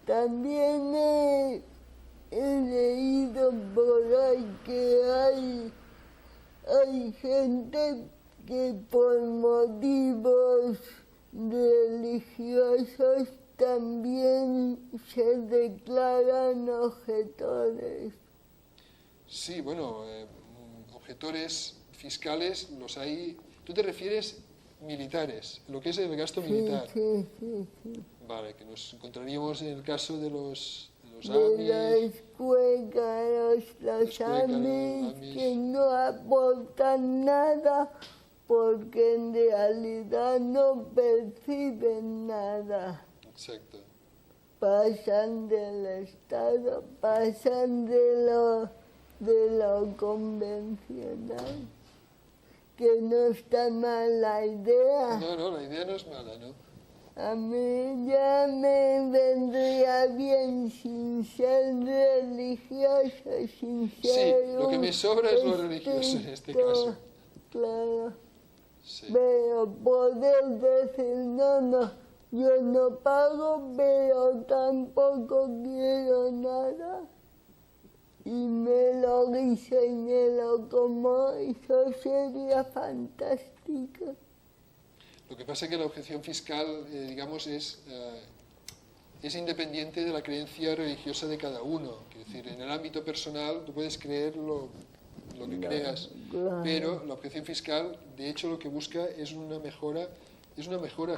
También he leído por ahí que hay gente que por motivos religiosos también se declaran objetores. Sí, bueno, objetores fiscales los hay. ¿Tú te refieres militares, lo que es el gasto militar? Sí. Vale, que nos encontraríamos en el caso de los de AMIs. las cuecas, los AMIs que no aportan nada porque en realidad no perciben nada. Exacto. Pasan del Estado, pasan de lo convencional. Que no está mal la idea. No, la idea no es mala, ¿no? A mí ya me vendría bien sin ser religioso, sin ser Sí, lo que me sobra es lo religioso en este caso. Claro. Sí. Pero poder decir, no, yo no pago, pero tampoco quiero nada. Y me lo guiso y me lo como, eso sería fantástico. Lo que pasa es que la objeción fiscal, digamos, es independiente de la creencia religiosa de cada uno. Es decir, en el ámbito personal tú puedes creer lo que creas, claro. Pero la objeción fiscal, de hecho, lo que busca es una mejora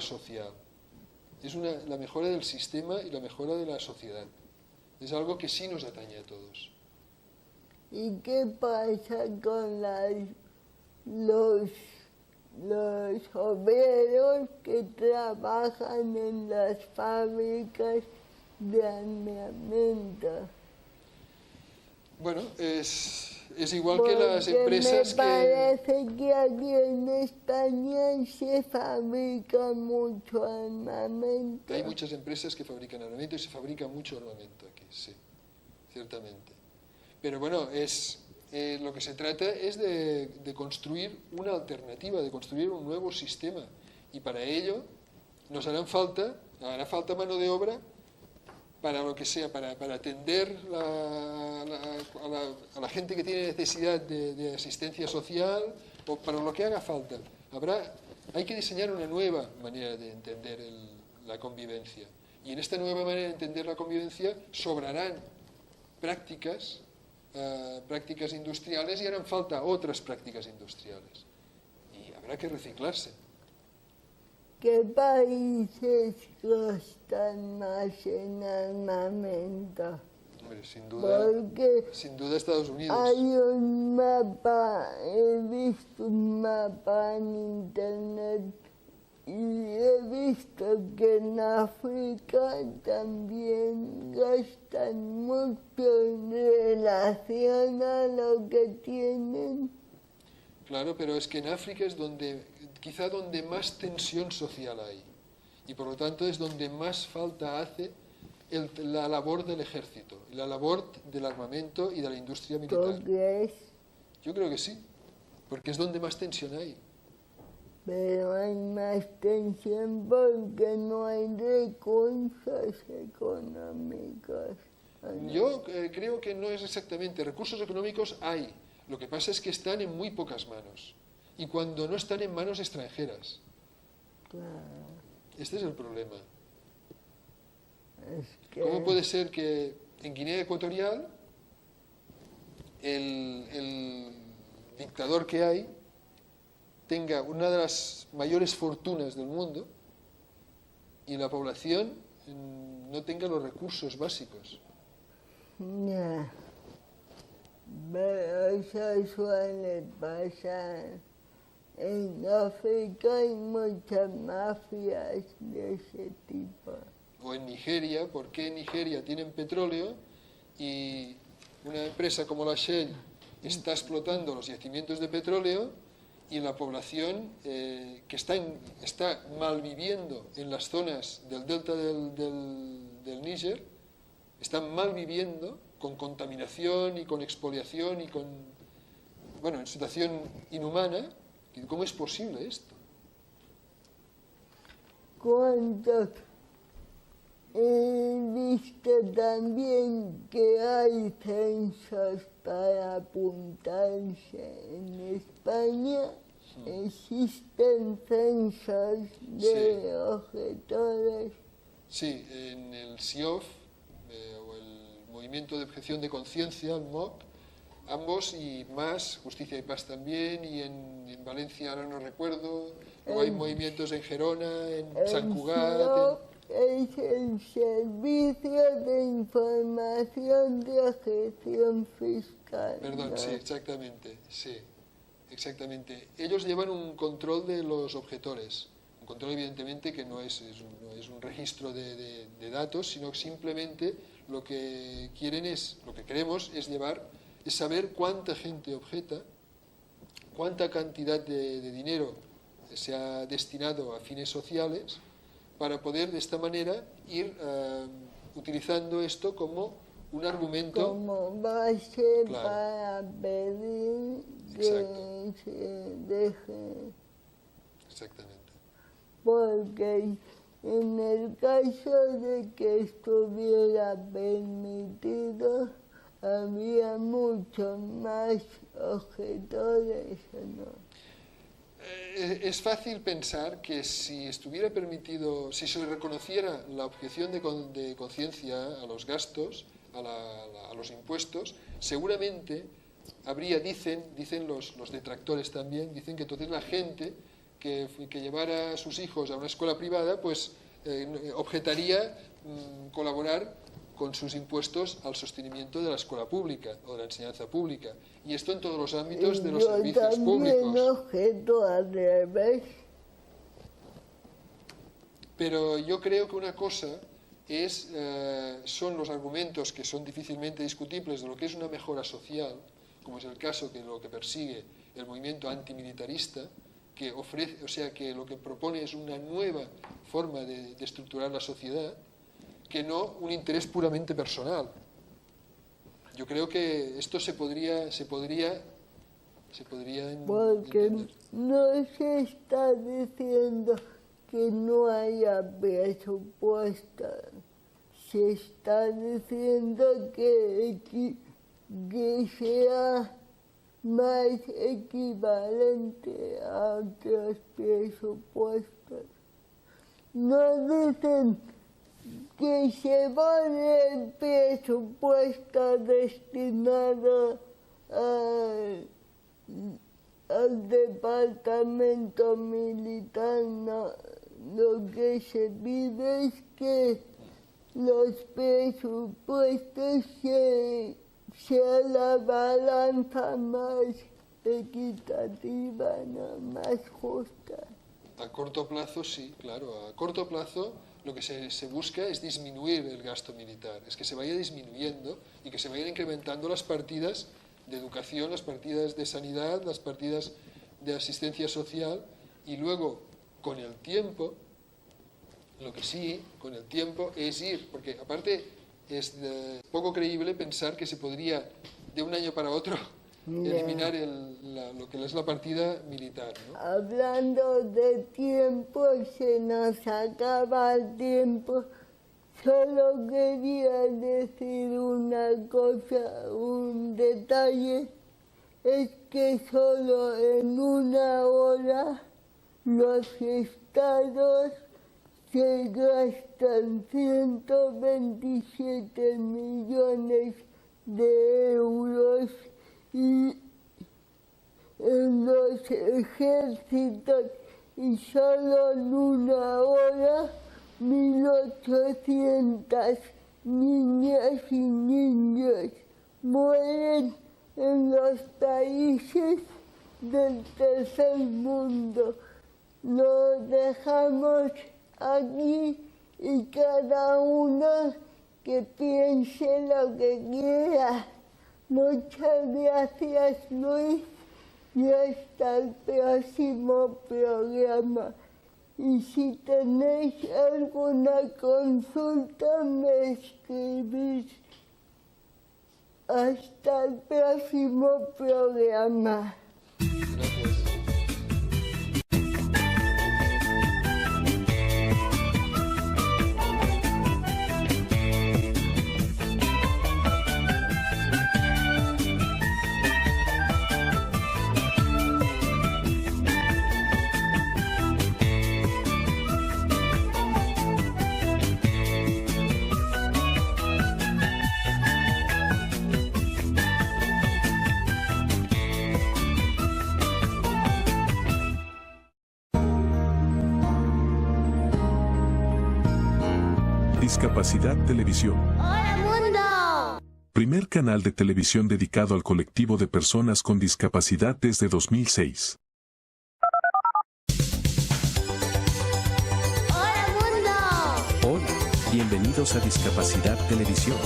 social. Es la mejora del sistema y la mejora de la sociedad. Es algo que sí nos atañe a todos. ¿Y qué pasa con los obreros que trabajan en las fábricas de armamento. Bueno, es igual que las empresas me parece que aquí en España se fabrica mucho armamento. Hay muchas empresas que fabrican armamento y se fabrica mucho armamento aquí, sí, ciertamente. Pero bueno, lo que se trata es de construir una alternativa, de construir un nuevo sistema. Y para ello nos hará falta mano de obra para lo que sea, para atender a la gente que tiene necesidad de asistencia social o para lo que haga falta. Hay que diseñar una nueva manera de entender la convivencia. Y en esta nueva manera de entender la convivencia sobrarán prácticas industriales y harán falta otras prácticas industriales. Y habrá que reciclarse. ¿Qué países gastan más en armamento? Hombre, sin duda Estados Unidos. Hay un mapa, he visto un mapa en internet y he visto que en África también gastan mucho en relación a lo que tienen. Claro, pero es que en África es quizá donde más tensión social hay y por lo tanto es donde más falta hace la labor del ejército, la labor del armamento y de la industria militar. ¿Tú crees? Yo creo que sí, porque es donde más tensión hay. Pero hay más tensión porque no hay recursos económicos. Yo creo que no es exactamente, recursos económicos hay, lo que pasa es que están en muy pocas manos. Y cuando no están en manos extranjeras. Claro. Este es el problema. ¿Cómo puede ser que en Guinea Ecuatorial el dictador que hay tenga una de las mayores fortunas del mundo y la población no tenga los recursos básicos? No. Pero eso suele pasar. En África hay muchas mafias de ese tipo. O en Nigeria, ¿por qué en Nigeria tienen petróleo y una empresa como la Shell está explotando los yacimientos de petróleo y la población que está malviviendo en las zonas del delta del Níger, están malviviendo con contaminación y con expoliación y en situación inhumana? ¿Cómo es posible esto? ¿Cuántos? He visto también que hay censos para apuntarse. En España existen censos de objetores. Sí, en el SIOF, o el Movimiento de Objeción de Conciencia, el MOC, ambos y más, Justicia y Paz también, y en Valencia ahora no recuerdo, o hay movimientos en Gerona, en Sant Cugat. Es el Servicio de Información de Gestión Fiscal. Perdón, ¿no? sí, exactamente. Ellos llevan un control de los objetores, un control evidentemente que no es un registro de datos, sino que simplemente lo que queremos es saber cuánta gente objeta, cuánta cantidad de dinero se ha destinado a fines sociales, para poder de esta manera ir utilizando esto como un argumento. Como base para pedir que se deje. Exactamente. Porque en el caso de que estuviera permitido, había muchos más objetores, ¿no? Es fácil pensar que si estuviera permitido, si se reconociera la objeción de conciencia a los gastos, a los impuestos, seguramente habría, dicen los detractores también, dicen que entonces la gente que llevara a sus hijos a una escuela privada, pues objetaría colaborar con sus impuestos al sostenimiento de la escuela pública o de la enseñanza pública. Y esto en todos los ámbitos de los servicios públicos. Yo objeto al revés. Pero yo creo que una cosa son los argumentos que son difícilmente discutibles de lo que es una mejora social, como es el caso que lo que persigue el movimiento antimilitarista, que ofrece, o sea, que lo que propone es una nueva forma de estructurar la sociedad, que no un interés puramente personal. Yo creo que esto se podría porque entender. no se está diciendo que no haya presupuesto, se está diciendo que sea más equivalente a otros presupuestos. No dicen que se pone el presupuesto destinado al departamento militar, no. Lo que se pide es que los presupuestos sea la balanza más equitativa, ¿no? Más justa. A corto plazo, sí, claro. A corto plazo lo que se busca es disminuir el gasto militar, es que se vaya disminuyendo y que se vayan incrementando las partidas de educación, las partidas de sanidad, las partidas de asistencia social, y luego, con el tiempo, lo que sí, con el tiempo, es ir, porque aparte es poco creíble pensar que se podría, de un año para otro, eliminar lo que es la partida militar, ¿no? Hablando de tiempo, se nos acaba el tiempo. Solo quería decir una cosa, un detalle, es que solo en una hora los estados se gastan 127 millones de euros y en los ejércitos, y solo en una hora 1.800 niñas y niños mueren en los países del tercer mundo. Lo dejamos aquí y cada uno que piense lo que quiera. Muchas gracias, Luis, y hasta el próximo programa. Y si tenéis alguna consulta, me escribís. Hasta el próximo programa. Discapacidad Televisión. ¡Hola, mundo! Primer canal de televisión dedicado al colectivo de personas con discapacidad desde 2006. ¡Hola, mundo! Hola, bienvenidos a Discapacidad Televisión.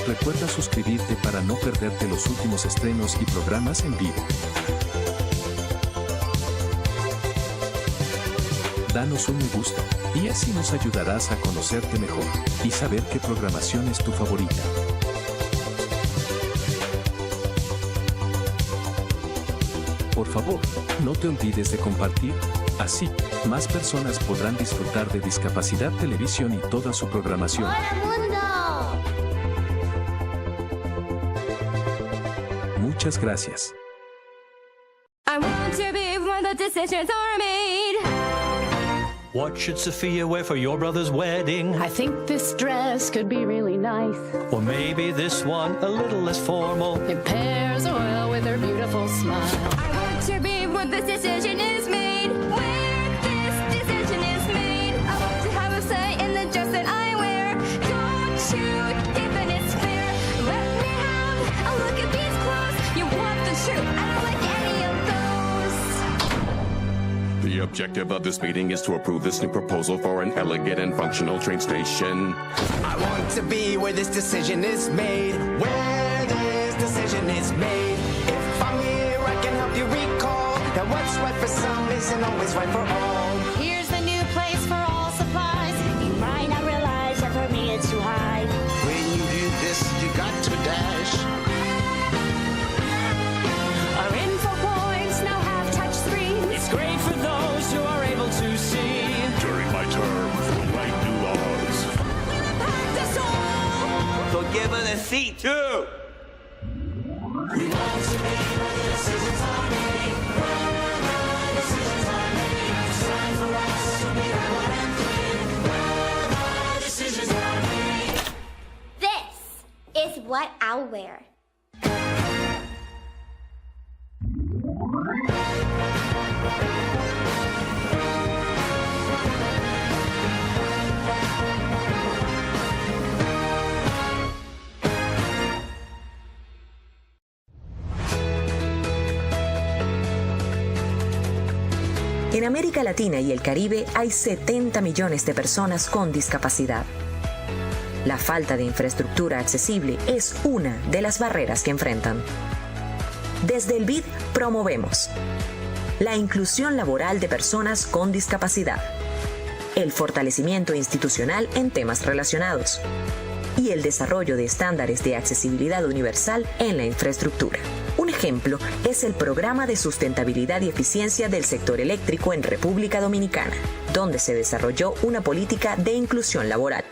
Recuerda suscribirte para no perderte los últimos estrenos y programas en vivo. Danos un me gusta, y así nos ayudarás a conocerte mejor y saber qué programación es tu favorita. Por favor, no te olvides de compartir, así, más personas podrán disfrutar de Discapacidad Televisión y toda su programación. ¡Hola, mundo! Muchas gracias. I want to be when the decisions are made. What should Sophia wear for your brother's wedding? I think this dress could be really nice. Or maybe this one a little less formal. It pairs well with her beautiful smile. I want to be when this decision is made. Where this decision is made. I want to have a say in the dress that I wear. Don't you think that it's fair? Let me have a look at these clothes. You want the truth. The objective of this meeting is to approve this new proposal for an elegant and functional train station. I want to be where this decision is made, where this decision is made. If I'm here, I can help you recall that what's right for some isn't always right for all. Here's the new place for all supplies. You might not realize that for me it's too high. When you do this, you got to dash. Our info points now have touch screens. It's great for those who are able to see. During my term, we'll write new laws. Impact us all. So give us a seat too. This is what I'll wear. En América Latina y el Caribe hay 70 millones de personas con discapacidad. La falta de infraestructura accesible es una de las barreras que enfrentan. Desde el BID promovemos la inclusión laboral de personas con discapacidad, el fortalecimiento institucional en temas relacionados y el desarrollo de estándares de accesibilidad universal en la infraestructura. Un ejemplo es el Programa de Sustentabilidad y Eficiencia del Sector Eléctrico en República Dominicana, donde se desarrolló una política de inclusión laboral.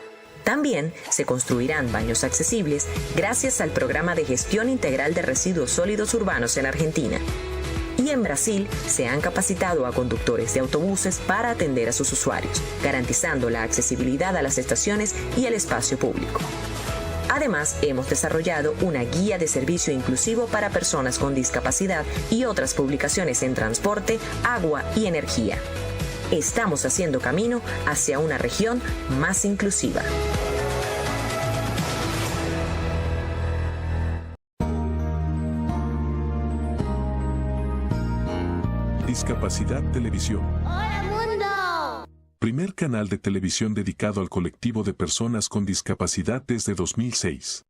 También se construirán baños accesibles gracias al Programa de Gestión Integral de Residuos Sólidos Urbanos en Argentina. Y en Brasil se han capacitado a conductores de autobuses para atender a sus usuarios, garantizando la accesibilidad a las estaciones y el espacio público. Además, hemos desarrollado una guía de servicio inclusivo para personas con discapacidad y otras publicaciones en transporte, agua y energía. Estamos haciendo camino hacia una región más inclusiva. Discapacidad Televisión. ¡Hola, mundo! Primer canal de televisión dedicado al colectivo de personas con discapacidad desde 2006.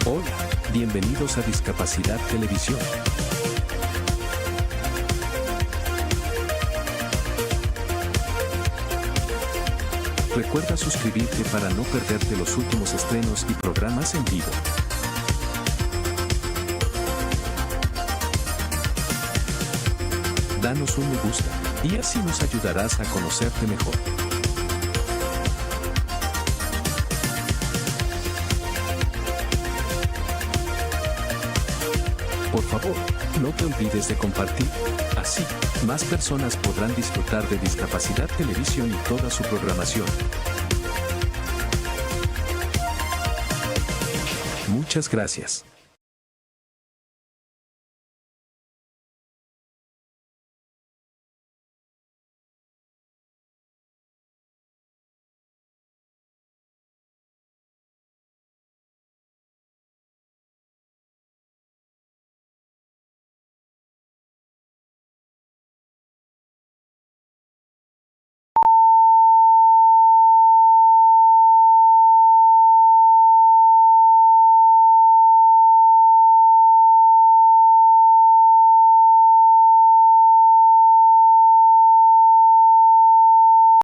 Hola, bienvenidos a Discapacidad Televisión. Recuerda suscribirte para no perderte los últimos estrenos y programas en vivo. Danos un me gusta, y así nos ayudarás a conocerte mejor. Por favor, no te olvides de compartir. Así, más personas podrán disfrutar de Discapacidad Televisión y toda su programación. Muchas gracias.